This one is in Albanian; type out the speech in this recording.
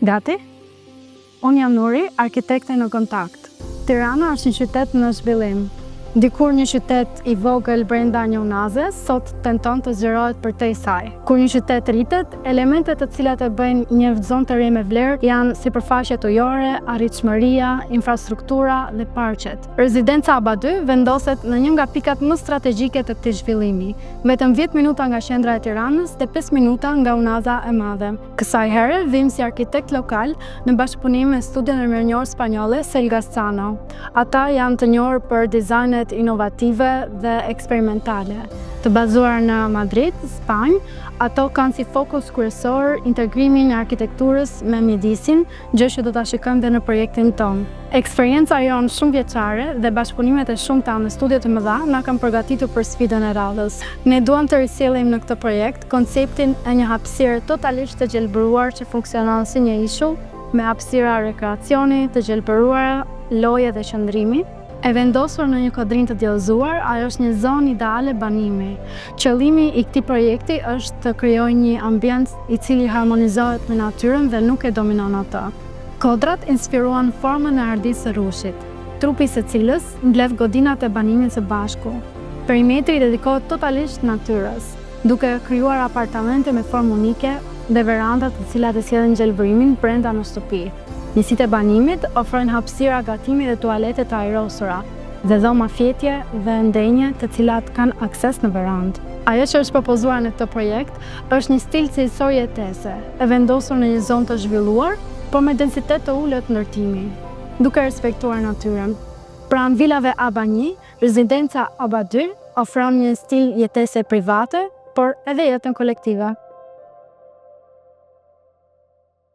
Gati? Unë jam Nuri, arkitekte në kontakt. Tirana është një qytet në zhvillim. Dikur një qytet i vogël brenda një unaze, sot tenton të zgjerohet përtej saj. Kur një qytet rritet, elementet të cilat e bëjnë një zonë të re me vlerë janë sipërfaqet ujore, arritshmëria, infrastruktura dhe parqet. Rezidenca Aba 2 vendoset në një nga pikat më strategjike të këtij zhvillimi, vetëm 10 minuta nga qendra e Tiranës dhe 5 minuta nga unaza e madhe. Kësaj here vim si arkitekt lokal në bashkëpunim me studion armërinjor spanjolle Selgazano. Ata janë të njohur për dizajnet inovative dhe eksperimentale. Të bazuar në Madrid, Spanjë, ato kanë si fokus kryesor integrimin e arkitekturës me mjedisin, gjë që do ta shikojmë dhe në projektin tonë. Eksperienca jonë shumë vjeçare dhe bashkëpunimet e shumta me studio të mëdha na kanë përgatitur për sfidën e radhës. Ne duam të risjellim në këtë projekt konceptin e një hapësire totalisht të gjelbëruar që funksionon si një ishull, me hapësira rekreacioni të gjelbëruara, loje dhe qëndrimi. E vendosur në një kodrin të djallëzuar, ajo është një zonë ideale banimi. Qëllimi i këtij projekti është të krijojë një ambient i cili harmonizohet me natyrën dhe nuk e dominon atë. Kodrat inspiruan formën e ardhisë së rushit, trupi së cilës mbledh godinat e banimit së bashku. Perimetri dedikohet totalisht natyrës, duke krijuar apartamente me formë unike dhe veranda të cilat e sjellin gjelbërimin brenda në shtëpi. Njësitë e banimit ofrojnë hapësira gatimi dhe tualete të ajrosura, dhe dhoma fjetje dhe ndenje të cilat kanë akses në verandë. Ajo që është propozuar në këtë projekt është një stil cilësor jetese, e vendosur në një zonë të zhvilluar, por me densitet të ulët ndërtimi, duke respektuar natyrën. Pranë vilave Aba 1, rezidenca Aba 2 ofron një stil jetese private, por edhe jetën kolektive.